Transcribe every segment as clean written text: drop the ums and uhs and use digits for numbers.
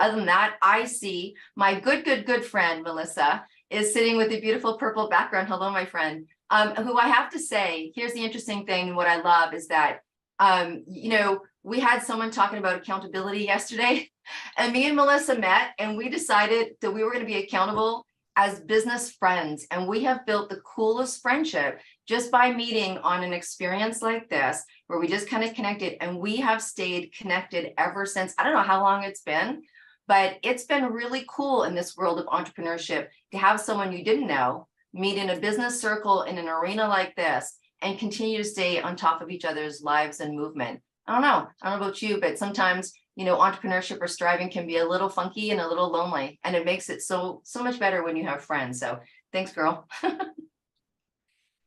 other than that, I see my good friend, Melissa, is sitting with a beautiful purple background. Hello, my friend. Who I have to say, here's the interesting thing. What I love is that, we had someone talking about accountability yesterday, and me and Melissa met, and we decided that we were going to be accountable as business friends. And we have built the coolest friendship just by meeting on an experience like this, where we just kind of connected, and we have stayed connected ever since. I don't know how long it's been, but it's been really cool in this world of entrepreneurship to have someone you didn't know meet in a business circle in an arena like this and continue to stay on top of each other's lives and movement. I don't know about you, but sometimes, entrepreneurship or striving can be a little funky and a little lonely, and it makes it so much better when you have friends. So thanks, girl.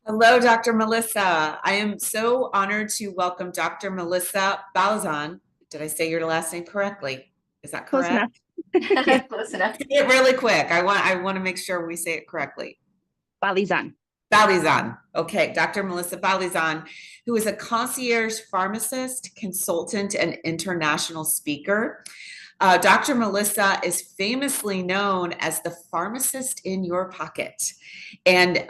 Hello, Dr. Melissa. I am so honored to welcome Dr. Melissa Balizan. Did I say your last name correctly? Is that correct? Close enough. Close enough. Say it really quick. I want to make sure we say it correctly. Balizan. Balizan. Okay, Dr. Melissa Balizan, who is a concierge pharmacist, consultant, and international speaker. Dr. Melissa is famously known as the pharmacist in your pocket. And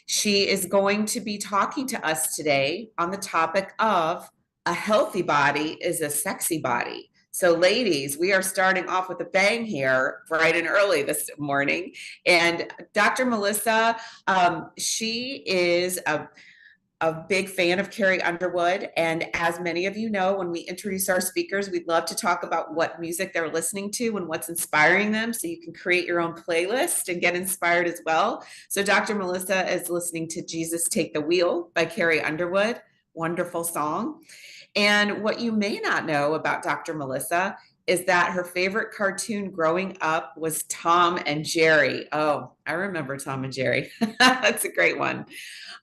she is going to be talking to us today on the topic of a healthy body is a sexy body. So ladies, we are starting off with a bang here, bright and early this morning. And Dr. Melissa, she is a big fan of Carrie Underwood. And as many of you know, when we introduce our speakers, we'd love to talk about what music they're listening to and what's inspiring them, so you can create your own playlist and get inspired as well. So Dr. Melissa is listening to Jesus Take the Wheel by Carrie Underwood. Wonderful song. And what you may not know about Dr. Melissa is that her favorite cartoon growing up was Tom and Jerry. Oh, I remember Tom and Jerry. That's a great one.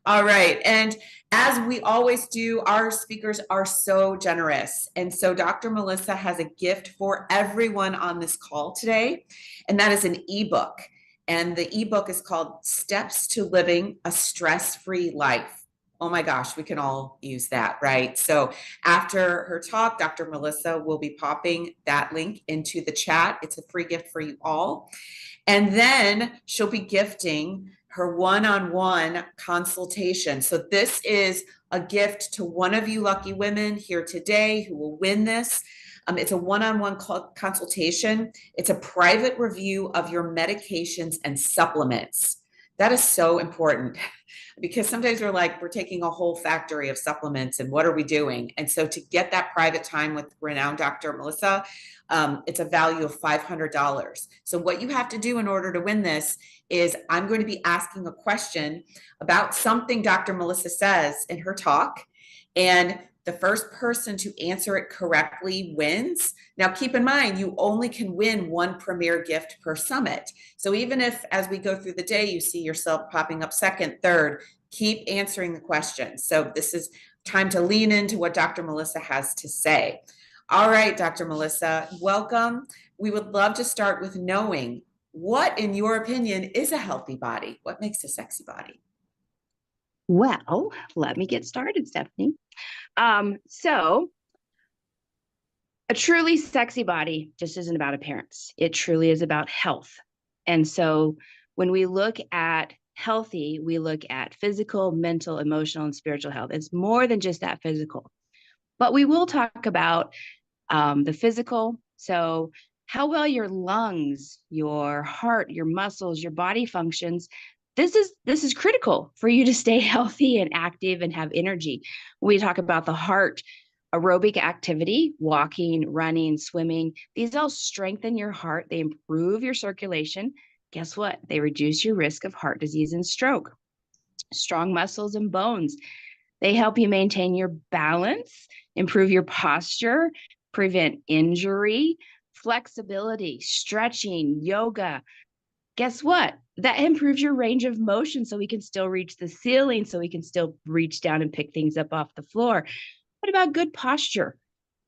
All right. And as we always do, our speakers are so generous. And so Dr. Melissa has a gift for everyone on this call today, and that is an ebook. And the ebook is called Steps to Living a Stress-Free Life. Oh my gosh, we can all use that, right? So after her talk, Dr. Melissa will be popping that link into the chat. It's a free gift for you all. And then she'll be gifting her one-on-one consultation. So this is a gift to one of you lucky women here today who will win this. It's a one-on-one consultation. It's a private review of your medications and supplements. That is so important, because sometimes we're taking a whole factory of supplements, and what are we doing? And so to get that private time with renowned Dr. Melissa, it's a value of $500. So what you have to do in order to win this is I'm going to be asking a question about something Dr. Melissa says in her talk, and the first person to answer it correctly wins. Now, keep in mind, you only can win one premier gift per summit. So even if, as we go through the day, you see yourself popping up second, third, keep answering the questions. So this is time to lean into what Dr. Melissa has to say. All right, Dr. Melissa, welcome. We would love to start with knowing what, in your opinion, is a healthy body? What makes a sexy body? Well, let me get started, Stephanie. So a truly sexy body just isn't about appearance. It truly is about health. And so when we look at healthy, we look at physical, mental, emotional, and spiritual health. It's more than just that physical. But we will talk about the physical. So how well your lungs, your heart, your muscles, your body functions. This is critical for you to stay healthy and active and have energy. We talk about the heart, aerobic activity, walking, running, swimming. These all strengthen your heart. They improve your circulation. Guess what? They reduce your risk of heart disease and stroke. Strong muscles and bones. They help you maintain your balance, improve your posture, prevent injury, flexibility, stretching, yoga. Guess what? That improves your range of motion, so we can still reach the ceiling, so we can still reach down and pick things up off the floor. What about good posture?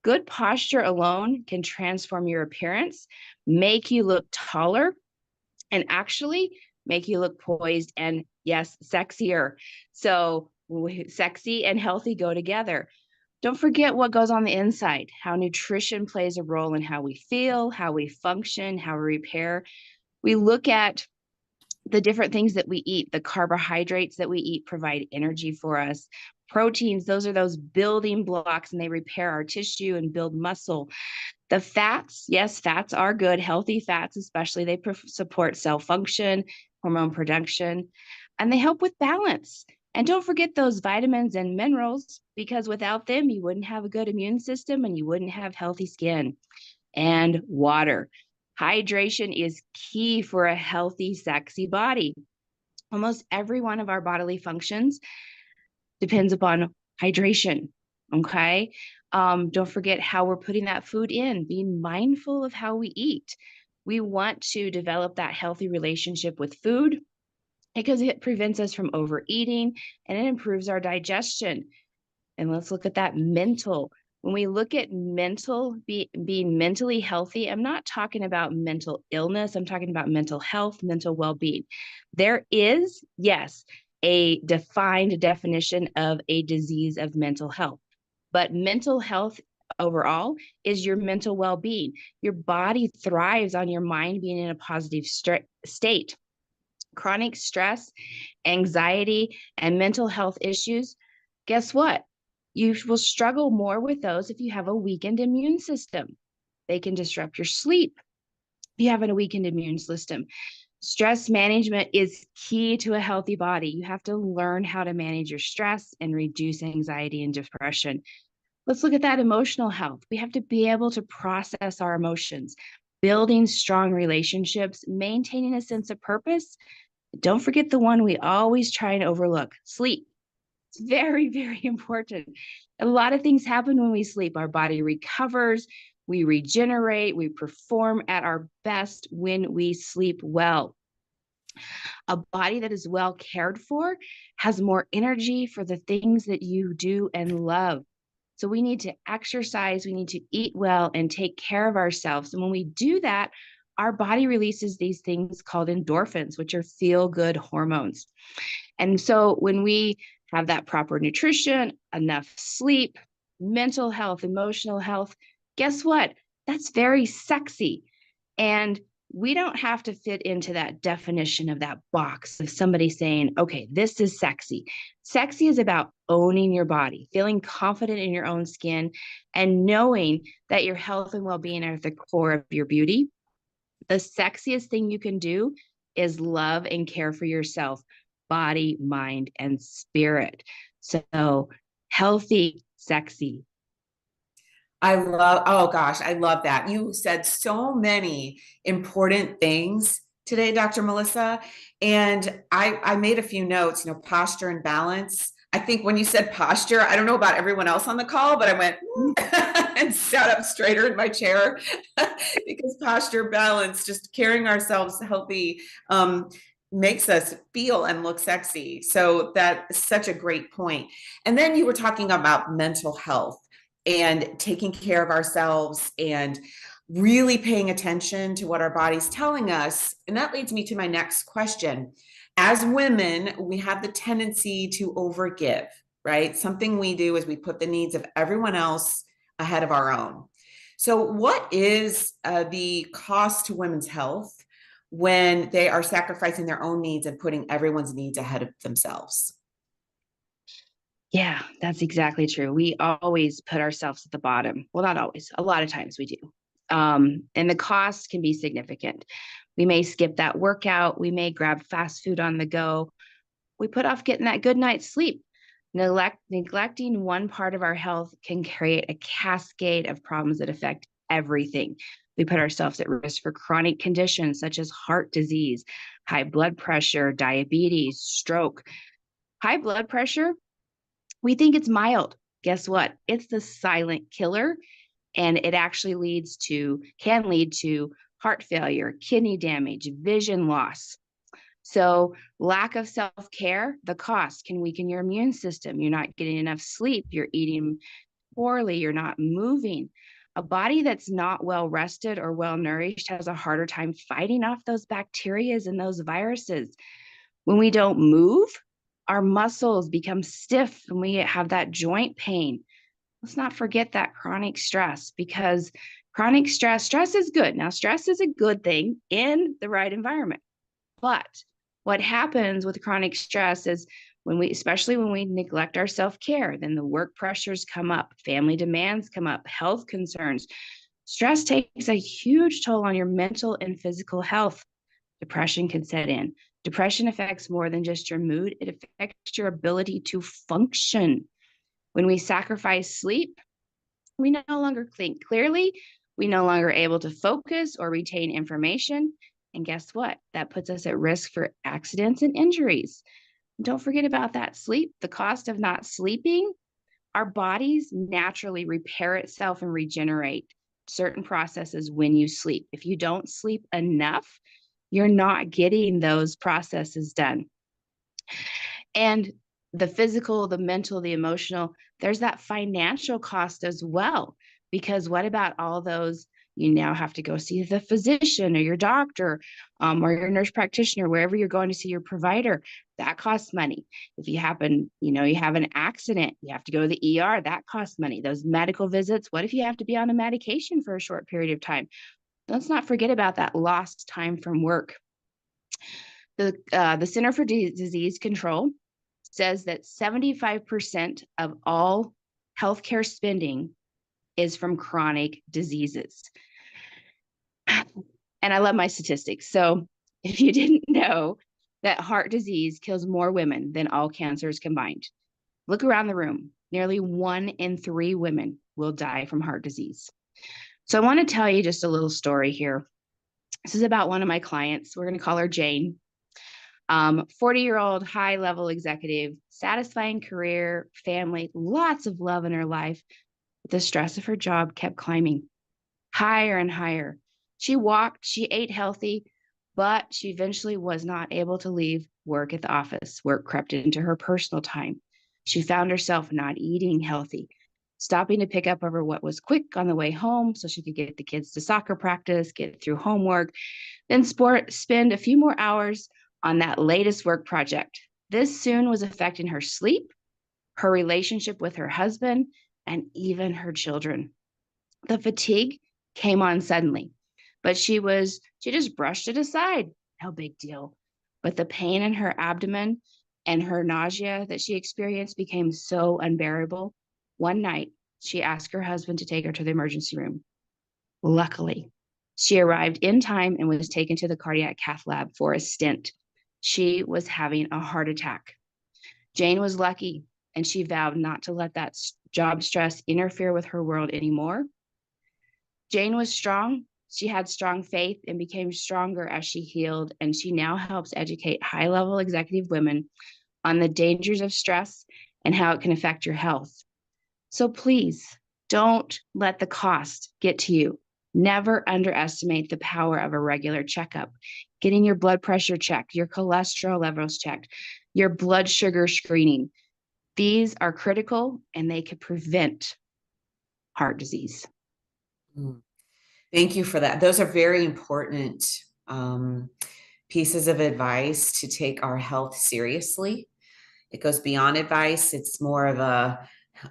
Good posture alone can transform your appearance, make you look taller, and actually make you look poised and, yes, sexier. So sexy and healthy go together. Don't forget what goes on the inside, how nutrition plays a role in how we feel, how we function, how we repair. We look at the different things that we eat. The carbohydrates that we eat provide energy for us. Proteins, those are those building blocks, and they repair our tissue and build muscle. The fats, yes, fats are good. Healthy fats, especially, they support cell function, hormone production, and they help with balance. And don't forget those vitamins and minerals, because without them, you wouldn't have a good immune system and you wouldn't have healthy skin. And water. Hydration is key for a healthy, sexy body. Almost every one of our bodily functions depends upon hydration. Okay. Don't forget how we're putting that food in, being mindful of how we eat. We want to develop that healthy relationship with food because it prevents us from overeating and it improves our digestion. And let's look at that mental. When we look at being mentally healthy, I'm not talking about mental illness. I'm talking about mental health, mental well-being. There is, yes, a defined definition of a disease of mental health, but mental health overall is your mental well-being. Your body thrives on your mind being in a positive state. Chronic stress, anxiety, and mental health issues, guess what? You will struggle more with those if you have a weakened immune system. They can disrupt your sleep if you have a weakened immune system. Stress management is key to a healthy body. You have to learn how to manage your stress and reduce anxiety and depression. Let's look at that emotional health. We have to be able to process our emotions, building strong relationships, maintaining a sense of purpose. Don't forget the one we always try and overlook, sleep. It's very, very important. A lot of things happen when we sleep. Our body recovers, we regenerate, we perform at our best when we sleep well. A body that is well cared for has more energy for the things that you do and love. So we need to exercise, we need to eat well and take care of ourselves. And when we do that, our body releases these things called endorphins, which are feel-good hormones. And so when we have that proper nutrition, enough sleep, mental health, emotional health, guess what? That's very sexy. And we don't have to fit into that definition of that box of somebody saying, okay, this is sexy. Sexy is about owning your body, feeling confident in your own skin, and knowing that your health and well-being are at the core of your beauty. The sexiest thing you can do is love and care for yourself, body, mind, and spirit. So healthy, sexy. Oh gosh, I love that. You said so many important things today, Dr. Melissa. And I made a few notes, posture and balance. I think when you said posture, I don't know about everyone else on the call, but I went and sat up straighter in my chair because posture, balance, just carrying ourselves healthy, makes us feel and look sexy. So that's such a great point. And then you were talking about mental health and taking care of ourselves and really paying attention to what our body's telling us. And that leads me to my next question. As women, we have the tendency to overgive, right? Something we do is we put the needs of everyone else ahead of our own. So what is the cost to women's health when they are sacrificing their own needs and putting everyone's needs ahead of themselves? Yeah, that's exactly true. We always put ourselves at the bottom. Well, not always. A lot of times we do. And the cost can be significant. We may skip that workout. We may grab fast food on the go. We put off getting that good night's sleep. Neglecting one part of our health can create a cascade of problems that affect everything. We put ourselves at risk for chronic conditions such as heart disease, high blood pressure, diabetes, stroke. High blood pressure, we think it's mild. Guess what? It's the silent killer, and it actually can lead to heart failure, kidney damage, vision loss. So lack of self-care, the cost can weaken your immune system. You're not getting enough sleep. You're eating poorly. You're not moving. A body that's not well rested or well nourished has a harder time fighting off those bacteria and those viruses. When we don't move, our muscles become stiff and we have that joint pain. let's not forget that chronic stress, because chronic stress is good. Now, stress is a good thing in the right environment. But what happens with chronic stress is especially when we neglect our self-care, then the work pressures come up, family demands come up, health concerns. Stress takes a huge toll on your mental and physical health. Depression can set in. Depression affects more than just your mood, it affects your ability to function. When we sacrifice sleep, we no longer think clearly, we no longer able to focus or retain information. And guess what? That puts us at risk for accidents and injuries. Don't forget about that sleep, the cost of not sleeping. Our bodies naturally repair itself and regenerate certain processes when you sleep. If you don't sleep enough, you're not getting those processes done. And the physical, the mental, the emotional, there's that financial cost as well. Because what about all those? You now have to go see the physician or your doctor, or your nurse practitioner, wherever you're going to see your provider. That costs money. If you happen, you have an accident, you have to go to the ER, that costs money. Those medical visits, what if you have to be on a medication for a short period of time? Let's not forget about that lost time from work. The Center for Disease Control says that 75% of all healthcare spending is from chronic diseases. And I love my statistics. So if you didn't know that heart disease kills more women than all cancers combined, look around the room. Nearly 1 in 3 women will die from heart disease. So I want to tell you just a little story here. This is about one of my clients. We're going to call her Jane. 40-year-old high-level executive, satisfying career, family, lots of love in her life. But the stress of her job kept climbing higher and higher. She walked, she ate healthy, but she eventually was not able to leave work at the office. Work crept into her personal time. She found herself not eating healthy, stopping to pick up over what was quick on the way home so she could get the kids to soccer practice, get through homework, then spend a few more hours on that latest work project. This soon was affecting her sleep, her relationship with her husband, and even her children. The fatigue came on suddenly, but she just brushed it aside. No big deal. But the pain in her abdomen and her nausea that she experienced became so unbearable. One night, she asked her husband to take her to the emergency room. Luckily, she arrived in time and was taken to the cardiac cath lab for a stent. She was having a heart attack. Jane was lucky, and she vowed not to let that job stress interfere with her world anymore. Jane was strong. She had strong faith and became stronger as she healed, and she now helps educate high-level executive women on the dangers of stress and how it can affect your health. So please don't let the cost get to you. Never underestimate the power of a regular checkup, getting your blood pressure checked, your cholesterol levels checked, your blood sugar screening. These are critical and they could prevent heart disease. Thank you for that. Those are very important pieces of advice to take our health seriously. It goes beyond advice. It's more of a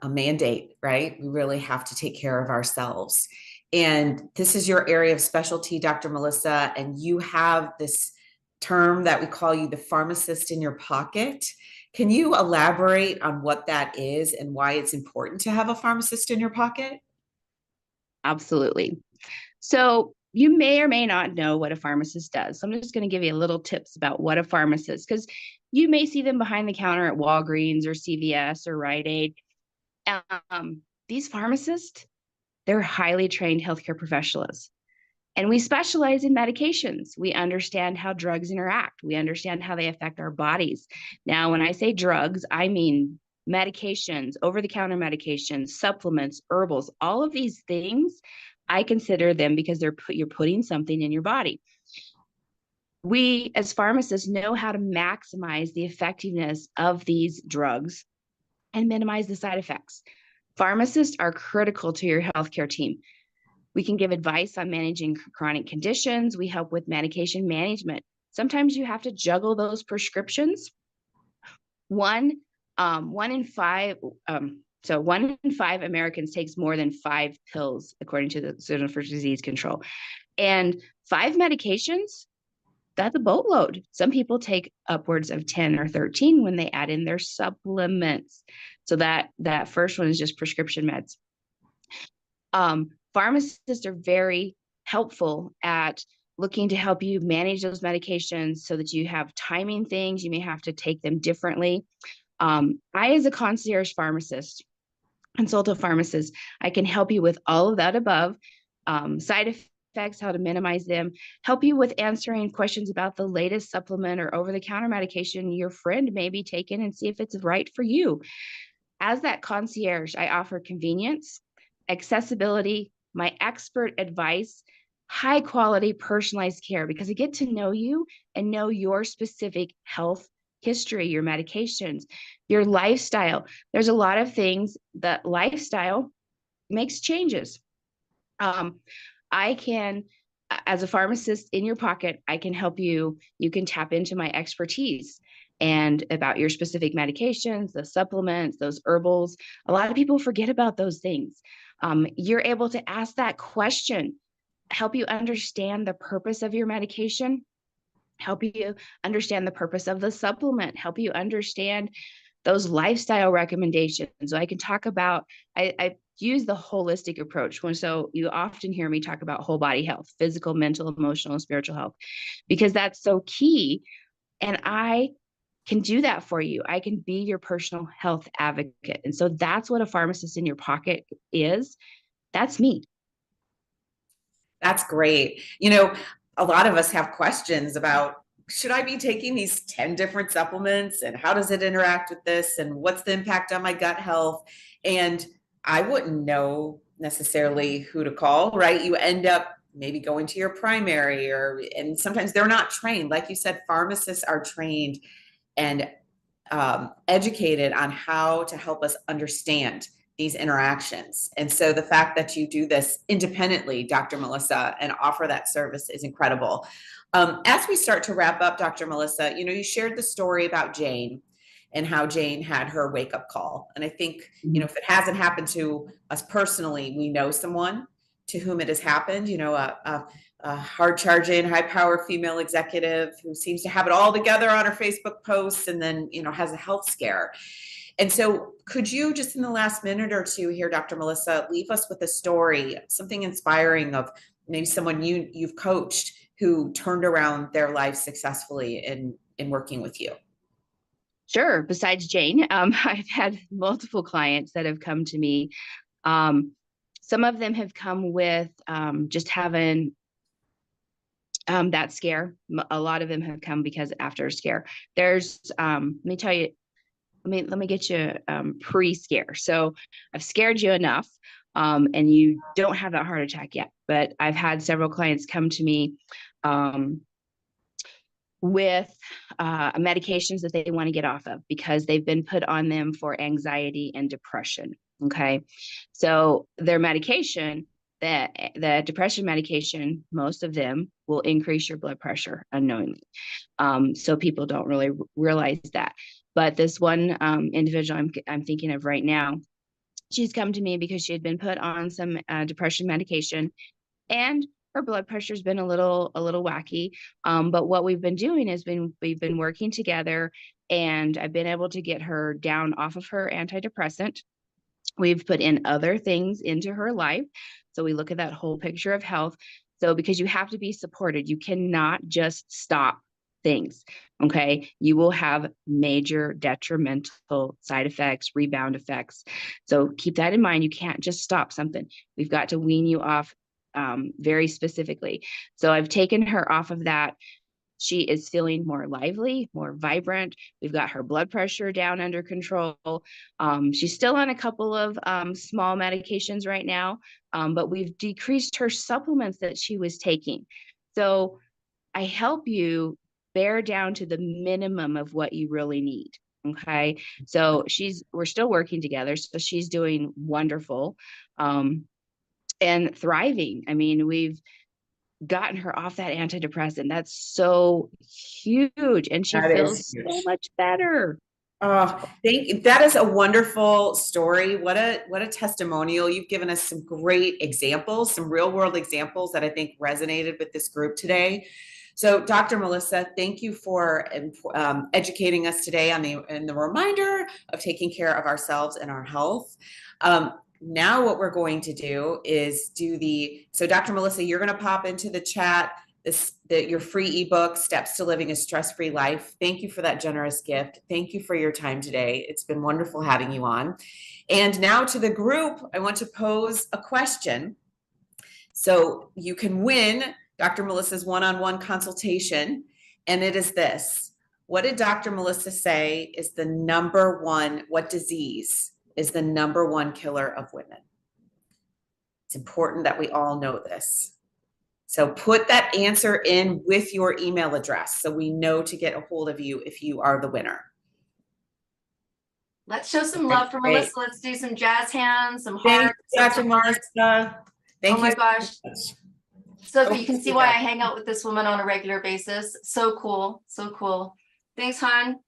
mandate, right? We really have to take care of ourselves. And this is your area of specialty, Dr. Melissa, and you have this term that we call you the pharmacist in your pocket. Can you elaborate on what that is and why it's important to have a pharmacist in your pocket? Absolutely. So you may or may not know what a pharmacist does. So I'm just going to give you a little tips about what a pharmacist, because you may see them behind the counter at Walgreens or CVS or Rite Aid. These pharmacists, they're highly trained healthcare professionals. And we specialize in medications. We understand how drugs interact. We understand how they affect our bodies. Now, when I say drugs, I mean medications, over-the-counter medications, supplements, herbals, all of these things, I consider them because you're putting something in your body. We, as pharmacists, know how to maximize the effectiveness of these drugs and minimize the side effects. Pharmacists are critical to your healthcare team. We can give advice on managing chronic conditions. We help with medication management. Sometimes you have to juggle those prescriptions. One in five So 1 in 5 Americans takes more than 5 pills, according to the Center for Disease Control. And 5 medications, that's a boatload. Some people take upwards of 10 or 13 when they add in their supplements. So that first one is just prescription meds. Pharmacists are very helpful at looking to help you manage those medications so that you have timing things. You may have to take them differently. I, as a concierge pharmacist, consultant pharmacist, I can help you with all of that above, side effects, how to minimize them, help you with answering questions about the latest supplement or over-the-counter medication your friend may be taking and see if it's right for you. As that concierge, I offer convenience, accessibility, my expert advice, high quality personalized care, because I get to know you and know your specific health history, your medications, your lifestyle. There's a lot of things that lifestyle makes changes. I can, as a pharmacist in your pocket, I can help you. You can tap into my expertise and about your specific medications, the supplements, those herbals. A lot of people forget about those things. You're able to ask that question, help you understand the purpose of your medication, help you understand the purpose of the supplement, help you understand those lifestyle recommendations. So I can talk about, I use the holistic approach. So you often hear me talk about whole body health, physical, mental, emotional, and spiritual health, because that's so key. And I can do that for you. I can be your personal health advocate. And so that's what a pharmacist in your pocket is. That's me. That's great. A lot of us have questions about, should I be taking these 10 different supplements and how does it interact with this and what's the impact on my gut health? And I wouldn't know necessarily who to call, right? You end up maybe going to your primary, and sometimes they're not trained. Like you said, pharmacists are trained and educated on how to help us understand these interactions. And so the fact that you do this independently, Dr. Melissa, and offer that service is incredible. As we start to wrap up, Dr. Melissa, you shared the story about Jane and how Jane had her wake-up call. And I think, if it hasn't happened to us personally, we know someone to whom it has happened, a hard-charging, high-power female executive who seems to have it all together on her Facebook posts and then, has a health scare. And so could you, just in the last minute or two here, Dr. Melissa, leave us with a story, something inspiring of maybe someone you've coached who turned around their life successfully in working with you? Sure. Besides Jane, I've had multiple clients that have come to me. Some of them have come with just having that scare. A lot of them have come because after a scare. There's, let me tell you, let me get you pre-scare. So I've scared you enough, and you don't have that heart attack yet. But I've had several clients come to me with medications that they want to get off of because they've been put on them for anxiety and depression. Okay. So their medication, the depression medication, most of them will increase your blood pressure unknowingly. So people don't really realize that. But this one individual I'm thinking of right now, she's come to me because she had been put on some depression medication, and her blood pressure's been a little wacky. But what we've been doing is we've been working together, and I've been able to get her down off of her antidepressant. We've put in other things into her life. So we look at that whole picture of health. So because you have to be supported, you cannot just stop things. Okay. You will have major detrimental side effects, rebound effects. So keep that in mind. You can't just stop something. We've got to wean you off very specifically. So I've taken her off of that. She is feeling more lively, more vibrant. We've got her blood pressure down under control. She's still on a couple of small medications right now, but we've decreased her supplements that she was taking. So I help you bear down to the minimum of what you really need. Okay. So we're still working together. So she's doing wonderful and thriving. I mean, we've gotten her off that antidepressant. That's so huge. And she That feels is huge. so much better. That is a wonderful story. What a testimonial. You've given us some great examples, some real world examples that I think resonated with this group today. So Dr. Melissa, thank you for educating us today on the reminder of taking care of ourselves and our health. Now what we're going to do is so Dr. Melissa, you're going to pop into the chat your free ebook, Steps to Living a Stress-Free Life. Thank you for that generous gift. Thank you for your time today. It's been wonderful having you on. And now to the group, I want to pose a question. So you can win Dr. Melissa's one-on-one consultation. And it is this: what did Dr. Melissa say is what disease is the #1 killer of women? It's important that we all know this. So put that answer in with your email address so we know to get a hold of you if you are the winner. Let's show some love for Melissa. Let's do some jazz hands, some Thank hearts. you, Dr. Melissa. Thank you. Oh my gosh. So you can see why I that. hang out with this woman on a regular basis. So cool. So cool. Thanks, hon.